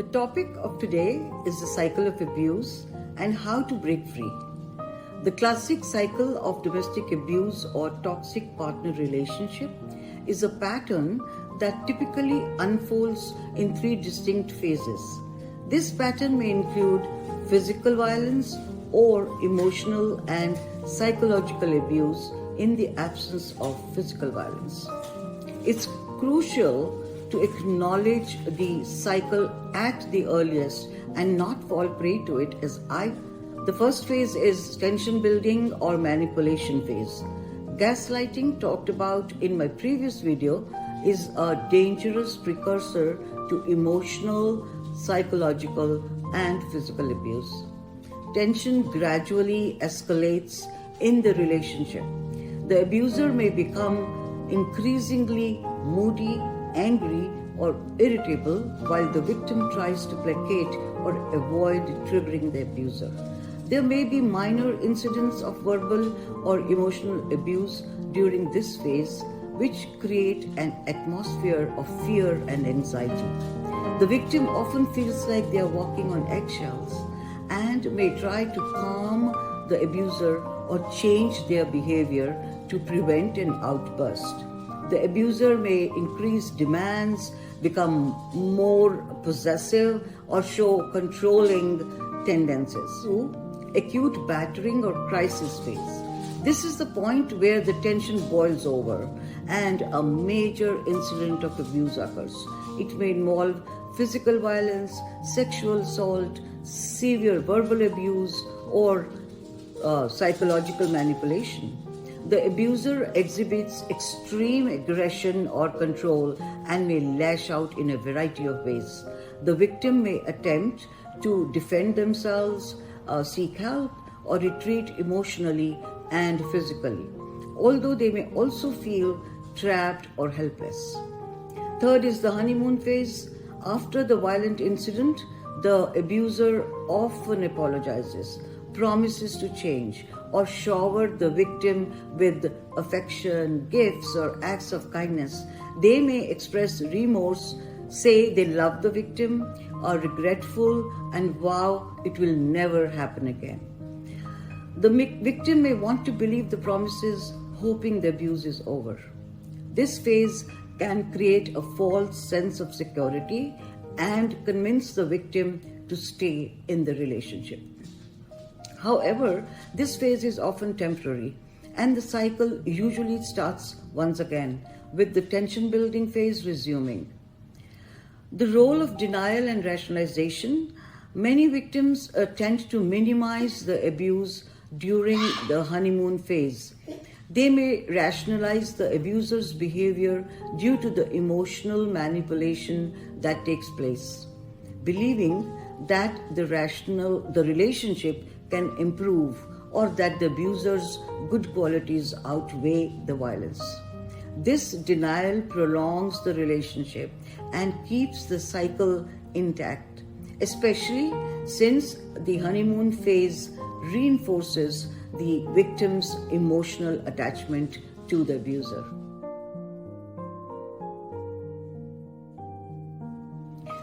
The topic of today is the cycle of abuse and how to break free. The classic cycle of domestic abuse or toxic partner relationship is a pattern that typically unfolds in three distinct phases. This pattern may include physical violence or emotional and psychological abuse in the absence of physical violence. It's crucial to acknowledge the cycle at the earliest and not fall prey to it The first phase is tension building or manipulation phase. Gaslighting, talked about in my previous video, is a dangerous precursor to emotional, psychological, and physical abuse. Tension gradually escalates in the relationship. The abuser may become increasingly moody, angry, or irritable while the victim tries to placate or avoid triggering the abuser. There may be minor incidents of verbal or emotional abuse during this phase, which create an atmosphere of fear and anxiety. The victim often feels like they are walking on eggshells and may try to calm the abuser or change their behavior to prevent an outburst. The abuser may increase demands, become more possessive, or show controlling tendencies. Acute battering or crisis phase. This is the point where the tension boils over and a major incident of abuse occurs. It may involve physical violence, sexual assault, severe verbal abuse, or psychological manipulation. The abuser exhibits extreme aggression or control and may lash out in a variety of ways. The victim may attempt to defend themselves, seek help, or retreat emotionally and physically, although they may also feel trapped or helpless. Third is the honeymoon phase. After the violent incident, the abuser often apologizes, promises to change, or shower the victim with affection, gifts, or acts of kindness. They may express remorse, say they love the victim, are regretful, and vow it will never happen again. The victim may want to believe the promises, hoping the abuse is over. This phase can create a false sense of security and convince the victim to stay in the relationship. However, this phase is often temporary, and the cycle usually starts once again, with the tension building phase resuming. The role of denial and rationalization. Many victims tend to minimize the abuse during the honeymoon phase. They may rationalize the abuser's behavior due to the emotional manipulation that takes place, believing that the relationship can improve or that the abuser's good qualities outweigh the violence. This denial prolongs the relationship and keeps the cycle intact, especially since the honeymoon phase reinforces the victim's emotional attachment to the abuser.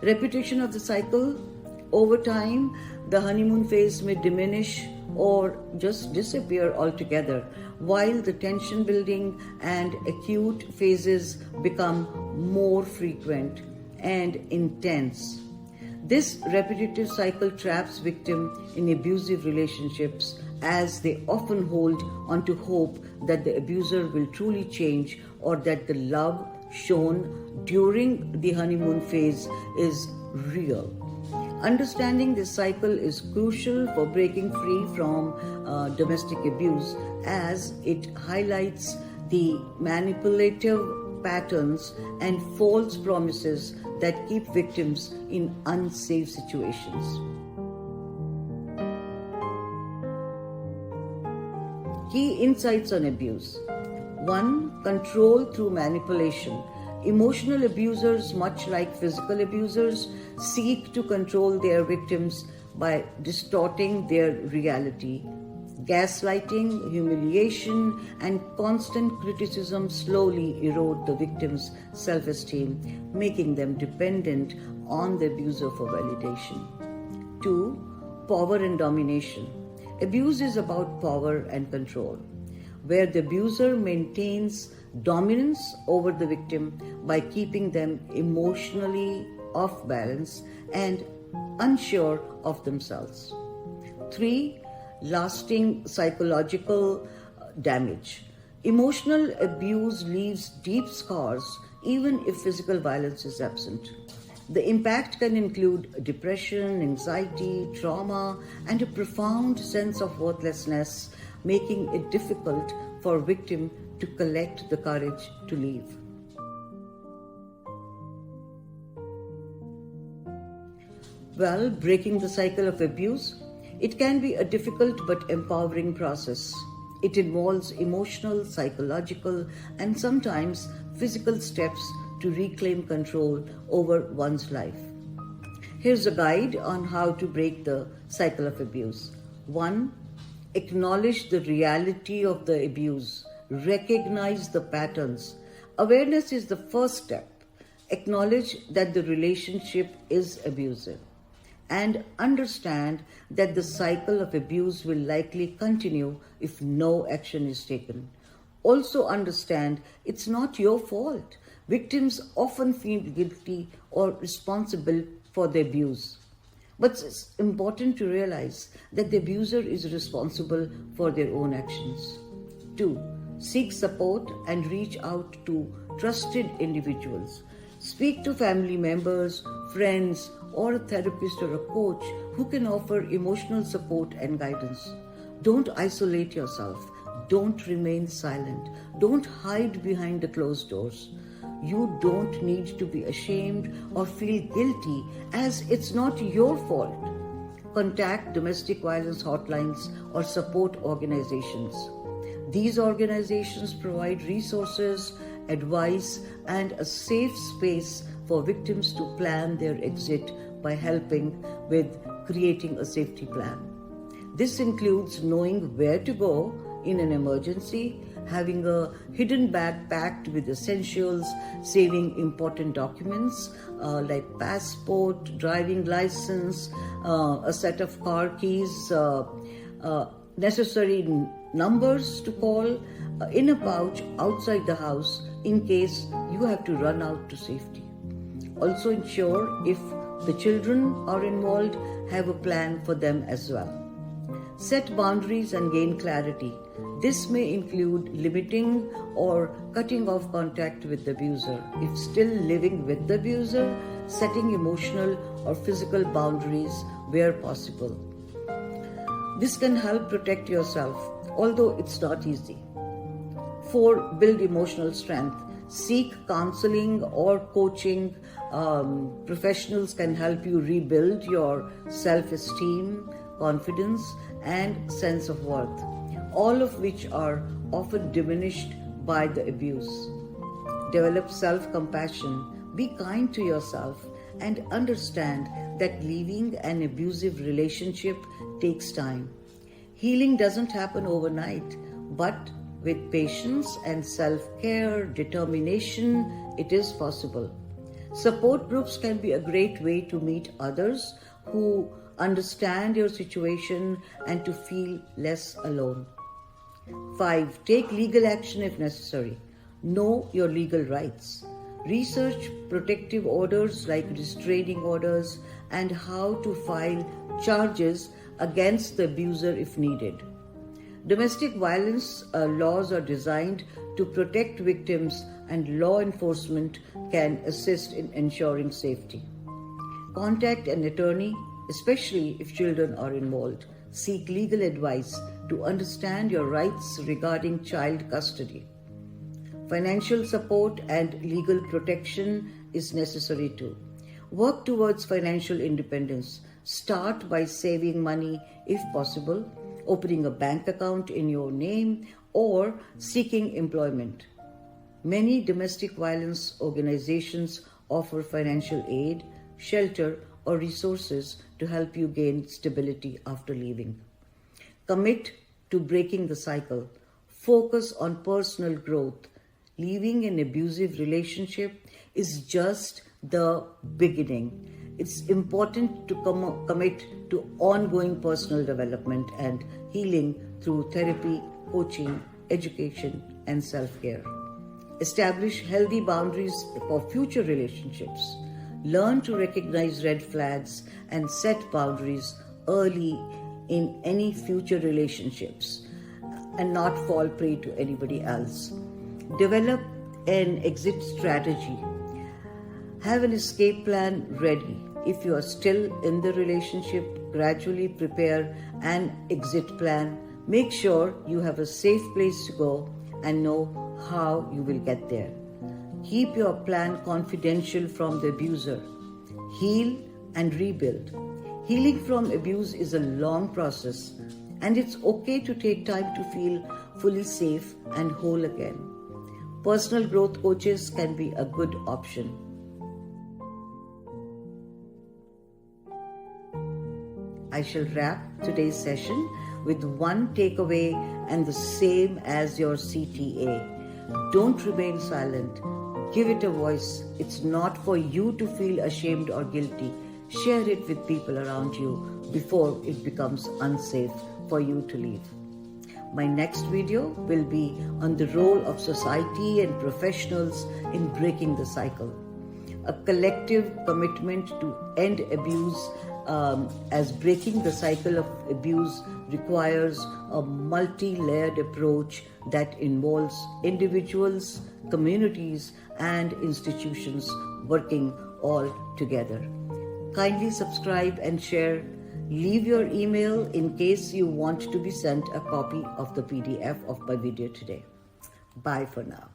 Repetition of the cycle. Over time, the honeymoon phase may diminish or just disappear altogether, while the tension building and acute phases become more frequent and intense. This repetitive cycle traps victims in abusive relationships, as they often hold on to hope that the abuser will truly change or that the love shown during the honeymoon phase is real. Understanding this cycle is crucial for breaking free from domestic abuse, as it highlights the manipulative patterns and false promises that keep victims in unsafe situations. Key insights on abuse. 1. Control through manipulation. Emotional abusers, much like physical abusers, seek to control their victims by distorting their reality. Gaslighting, humiliation, and constant criticism slowly erode the victim's self-esteem, making them dependent on the abuser for validation. 2. Power and domination. Abuse is about power and control, where the abuser maintains dominance over the victim by keeping them emotionally off balance and unsure of themselves. 3. Lasting psychological damage. Emotional abuse leaves deep scars even if physical violence is absent. The impact can include depression, anxiety, trauma, and a profound sense of worthlessness, making it difficult for a victim to collect the courage to leave. Well, breaking the cycle of abuse, it can be a difficult but empowering process. It involves emotional, psychological, and sometimes physical steps to reclaim control over one's life. Here's a guide on how to break the cycle of abuse. 1. Acknowledge the reality of the abuse. Recognize the patterns. Awareness is the first step. Acknowledge that the relationship is abusive and understand that the cycle of abuse will likely continue if no action is taken. Also understand it's not your fault. Victims often feel guilty or responsible for the abuse. But it's important to realize that the abuser is responsible for their own actions. 2. Seek support and reach out to trusted individuals. Speak to family members, friends, or a therapist or a coach who can offer emotional support and guidance. Don't isolate yourself. Don't remain silent. Don't hide behind the closed doors. You don't need to be ashamed or feel guilty, as it's not your fault. Contact domestic violence hotlines or support organizations. These organizations provide resources, advice, and a safe space for victims to plan their exit by helping with creating a safety plan. This includes knowing where to go in an emergency, having a hidden bag packed with essentials, saving important documents like passport, driving license, a set of car keys, necessary numbers to call in a pouch outside the house in case you have to run out to safety. Also ensure if the children are involved, have a plan for them as well. Set boundaries and gain clarity. This may include limiting or cutting off contact with the abuser. If still living with the abuser, setting emotional or physical boundaries where possible. This can help protect yourself, although it's not easy. 4. Build emotional strength. Seek counseling or coaching. Professionals can help you rebuild your self-esteem, confidence, and sense of worth, all of which are often diminished by the abuse. Develop self-compassion. Be kind to yourself and understand that leaving an abusive relationship takes time. Healing doesn't happen overnight, but with patience and self-care, determination, it is possible. Support groups can be a great way to meet others who understand your situation and to feel less alone. 5. Take legal action if necessary. Know your legal rights. Research protective orders like restraining orders and how to file charges against the abuser if needed. Domestic violence laws are designed to protect victims, and law enforcement can assist in ensuring safety. Contact an attorney, especially if children are involved. Seek legal advice to understand your rights regarding child custody. Financial support and legal protection is necessary too. Work towards financial independence. Start by saving money if possible, opening a bank account in your name, or seeking employment. Many domestic violence organizations offer financial aid, shelter, or resources to help you gain stability after leaving. Commit to breaking the cycle. Focus on personal growth. Leaving an abusive relationship is just the beginning. It's important to commit to ongoing personal development and healing through therapy, coaching, education, and self-care. Establish healthy boundaries for future relationships. Learn to recognize red flags and set boundaries early in any future relationships and not fall prey to anybody else. Develop an exit strategy. Have an escape plan ready. If you are still in the relationship, gradually prepare an exit plan. Make sure you have a safe place to go and know how you will get there. Keep your plan confidential from the abuser. Heal and rebuild. Healing from abuse is a long process, and it's okay to take time to feel fully safe and whole again. Personal growth coaches can be a good option. I shall wrap today's session with one takeaway and the same as your CTA. Don't remain silent. Give it a voice. It's not for you to feel ashamed or guilty. Share it with people around you before it becomes unsafe for you to leave. My next video will be on the role of society and professionals in breaking the cycle. A collective commitment to end abuse, as breaking the cycle of abuse requires a multi-layered approach that involves individuals, communities, and institutions working all together. Kindly subscribe and share. Leave your email in case you want to be sent a copy of the PDF of my video today. Bye for now.